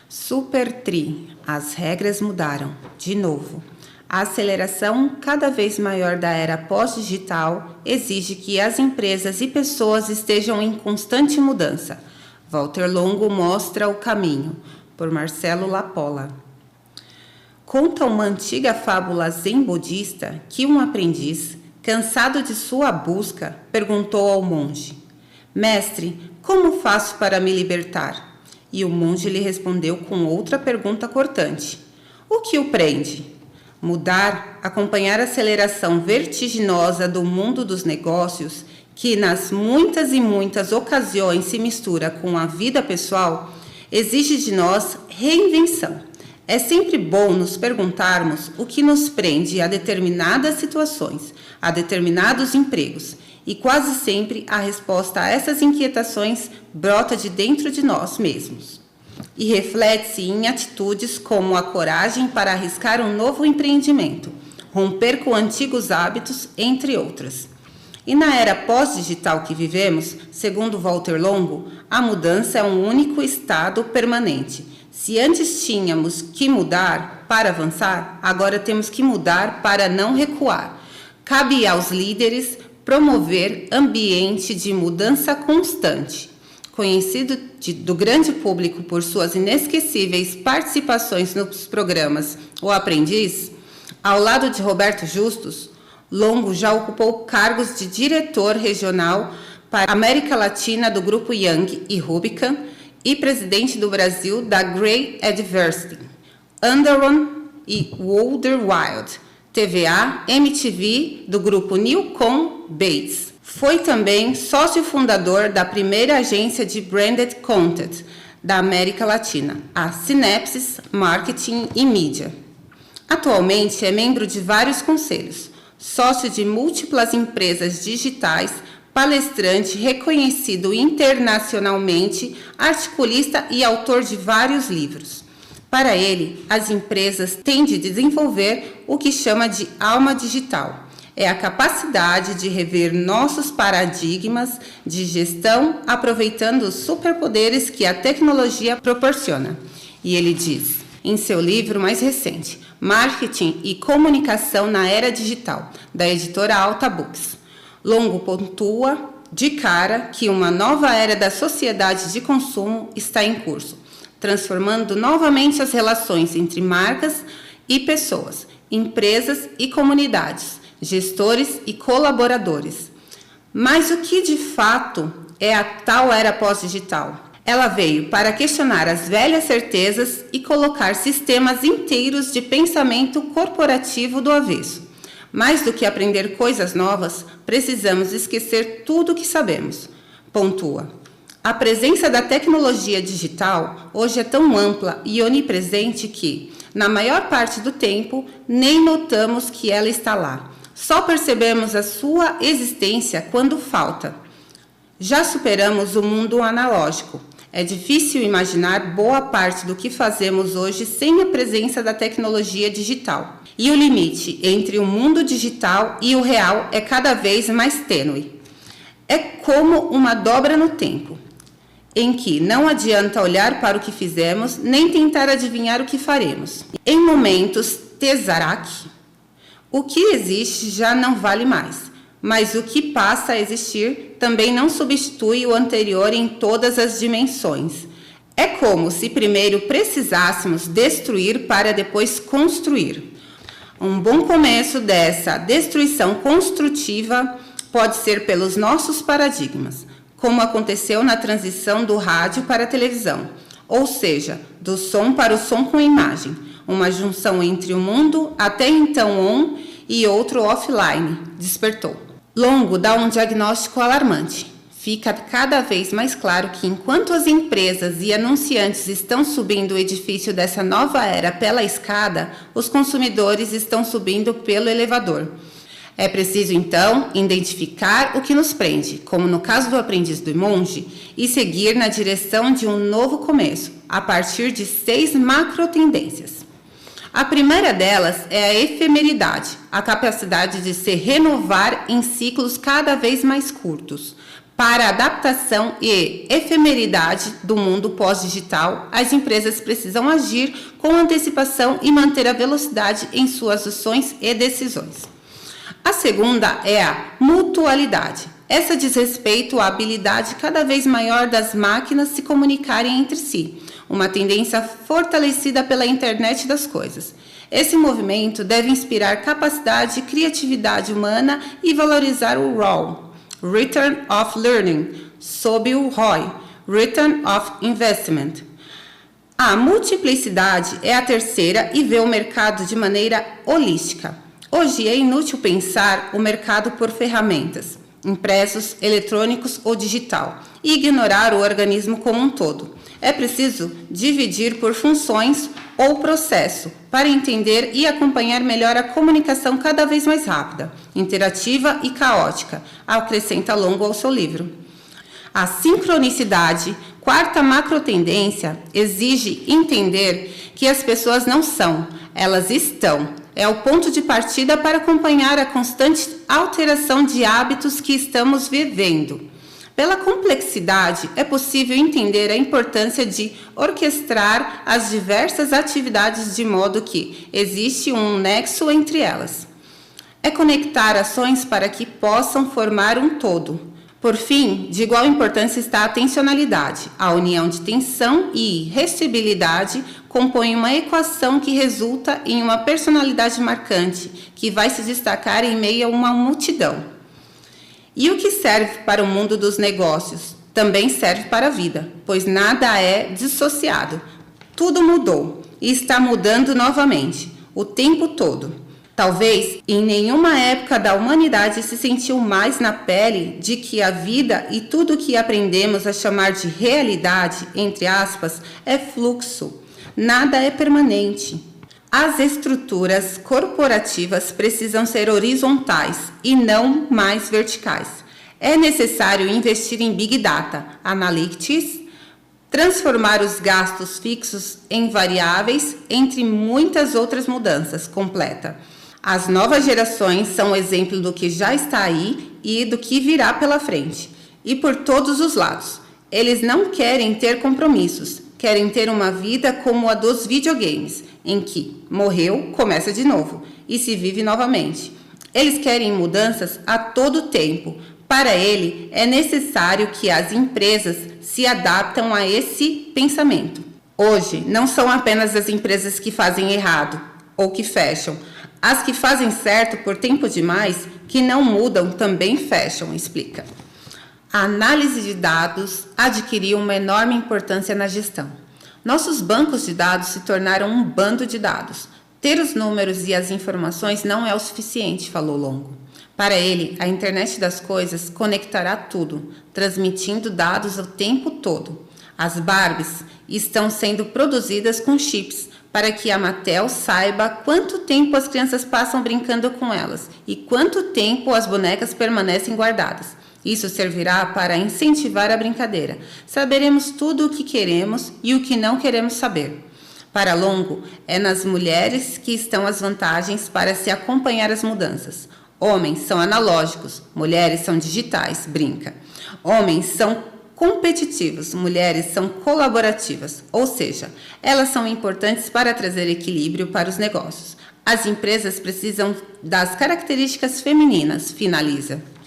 Super-tri, as regras mudaram, de novo. A aceleração cada vez maior da era pós-digital exige que as empresas e pessoas estejam em constante mudança. Walter Longo mostra o caminho, por Marcelo Lapolla. Conta uma antiga fábula zen budista que um aprendiz, cansado de sua busca, perguntou ao monge: Mestre, como faço para me libertar? E o monge lhe respondeu com outra pergunta cortante: O que o prende? Mudar, acompanhar a aceleração vertiginosa do mundo dos negócios, que nas muitas e muitas ocasiões se mistura com a vida pessoal, exige de nós reinvenção. É sempre bom nos perguntarmos o que nos prende a determinadas situações, a determinados empregos, e quase sempre a resposta a essas inquietações brota de dentro de nós mesmos e reflete-se em atitudes como a coragem para arriscar um novo empreendimento, romper com antigos hábitos, entre outras. E na era pós-digital que vivemos, segundo Walter Longo, a mudança é um único estado permanente. Se antes tínhamos que mudar para avançar, agora temos que mudar para não recuar. Cabe aos líderes promover ambiente de mudança constante. Conhecido do grande público por suas inesquecíveis participações nos programas O Aprendiz, ao lado de Roberto Justus, Longo já ocupou cargos de diretor regional para a América Latina do Grupo Young e Rubicon e presidente do Brasil da Grey Adversity, Underon e Older Wild, TVA, MTV do Grupo Newcom Bates. Foi também sócio fundador da primeira agência de Branded Content da América Latina, a Synapses Marketing e Mídia. Atualmente é membro de vários conselhos, sócio de múltiplas empresas digitais, palestrante reconhecido internacionalmente, articulista e autor de vários livros. Para ele, as empresas têm de desenvolver o que chama de alma digital. É a capacidade de rever nossos paradigmas de gestão, aproveitando os superpoderes que a tecnologia proporciona. E ele diz, em seu livro mais recente, Marketing e Comunicação na Era Digital, da editora Alta Books, Longo pontua de cara que uma nova era da sociedade de consumo está em curso, transformando novamente as relações entre marcas e pessoas, empresas e comunidades, gestores e colaboradores. Mas o que de fato é a tal era pós-digital? Ela veio para questionar as velhas certezas e colocar sistemas inteiros de pensamento corporativo do avesso. Mais do que aprender coisas novas, precisamos esquecer tudo o que sabemos, pontua. A presença da tecnologia digital hoje é tão ampla e onipresente que, na maior parte do tempo, nem notamos que ela está lá. Só percebemos a sua existência quando falta. Já superamos o mundo analógico. É difícil imaginar boa parte do que fazemos hoje sem a presença da tecnologia digital. E o limite entre o mundo digital e o real é cada vez mais tênue. É como uma dobra no tempo, em que não adianta olhar para o que fizemos, nem tentar adivinhar o que faremos. Em momentos Tesseract, o que existe já não vale mais, mas o que passa a existir também não substitui o anterior em todas as dimensões. É como se primeiro precisássemos destruir para depois construir. Um bom começo dessa destruição construtiva pode ser pelos nossos paradigmas, como aconteceu na transição do rádio para a televisão, ou seja, do som para o som com imagem, uma junção entre o mundo até então on e outro offline, despertou. Longo dá um diagnóstico alarmante. Fica cada vez mais claro que enquanto as empresas e anunciantes estão subindo o edifício dessa nova era pela escada, os consumidores estão subindo pelo elevador. É preciso, então, identificar o que nos prende, como no caso do aprendiz do monge, e seguir na direção de um novo começo, a partir de 6 macro-tendências. A primeira delas é a efemeridade, a capacidade de se renovar em ciclos cada vez mais curtos. Para a adaptação e efemeridade do mundo pós-digital, as empresas precisam agir com antecipação e manter a velocidade em suas ações e decisões. A segunda é a mutualidade. Essa diz respeito à habilidade cada vez maior das máquinas se comunicarem entre si, uma tendência fortalecida pela internet das coisas. Esse movimento deve inspirar capacidade e criatividade humana e valorizar o ROI, Return of Learning, sob o ROI, Return of Investment. A multiplicidade é a terceira e vê o mercado de maneira holística. Hoje é inútil pensar o mercado por ferramentas, impressos, eletrônicos ou digital, e ignorar o organismo como um todo. É preciso dividir por funções ou processo para entender e acompanhar melhor a comunicação cada vez mais rápida, interativa e caótica, acrescenta Longo ao seu livro. A sincronicidade, quarta macrotendência, exige entender que as pessoas não são, elas estão. É o ponto de partida para acompanhar a constante alteração de hábitos que estamos vivendo. Pela complexidade, é possível entender a importância de orquestrar as diversas atividades de modo que existe um nexo entre elas. É conectar ações para que possam formar um todo. Por fim, de igual importância está a atencionalidade. A união de tensão e restibilidade compõe uma equação que resulta em uma personalidade marcante, que vai se destacar em meio a uma multidão. E o que serve para o mundo dos negócios também serve para a vida, pois nada é dissociado. Tudo mudou e está mudando novamente, o tempo todo. Talvez em nenhuma época da humanidade se sentiu mais na pele de que a vida e tudo o que aprendemos a chamar de realidade, entre aspas, é fluxo. Nada é permanente. As estruturas corporativas precisam ser horizontais e não mais verticais. É necessário investir em Big Data, Analytics, transformar os gastos fixos em variáveis, entre muitas outras mudanças, completa. As novas gerações são exemplo do que já está aí e do que virá pela frente, e por todos os lados. Eles não querem ter compromissos, querem ter uma vida como a dos videogames, em que morreu, começa de novo e se vive novamente. Eles querem mudanças a todo tempo. Para ele, é necessário que as empresas se adaptem a esse pensamento. Hoje, não são apenas as empresas que fazem errado ou que fecham. As que fazem certo por tempo demais, que não mudam, também fecham, explica. A análise de dados adquiriu uma enorme importância na gestão. Nossos bancos de dados se tornaram um bando de dados. Ter os números e as informações não é o suficiente, falou Longo. Para ele, a internet das coisas conectará tudo, transmitindo dados o tempo todo. As Barbies estão sendo produzidas com chips, para que a Mattel saiba quanto tempo as crianças passam brincando com elas e quanto tempo as bonecas permanecem guardadas. Isso servirá para incentivar a brincadeira. Saberemos tudo o que queremos e o que não queremos saber. Para Longo, é nas mulheres que estão as vantagens para se acompanhar as mudanças. Homens são analógicos, mulheres são digitais, brinca. Homens são competitivos, mulheres são colaborativas, ou seja, elas são importantes para trazer equilíbrio para os negócios. As empresas precisam das características femininas, finaliza.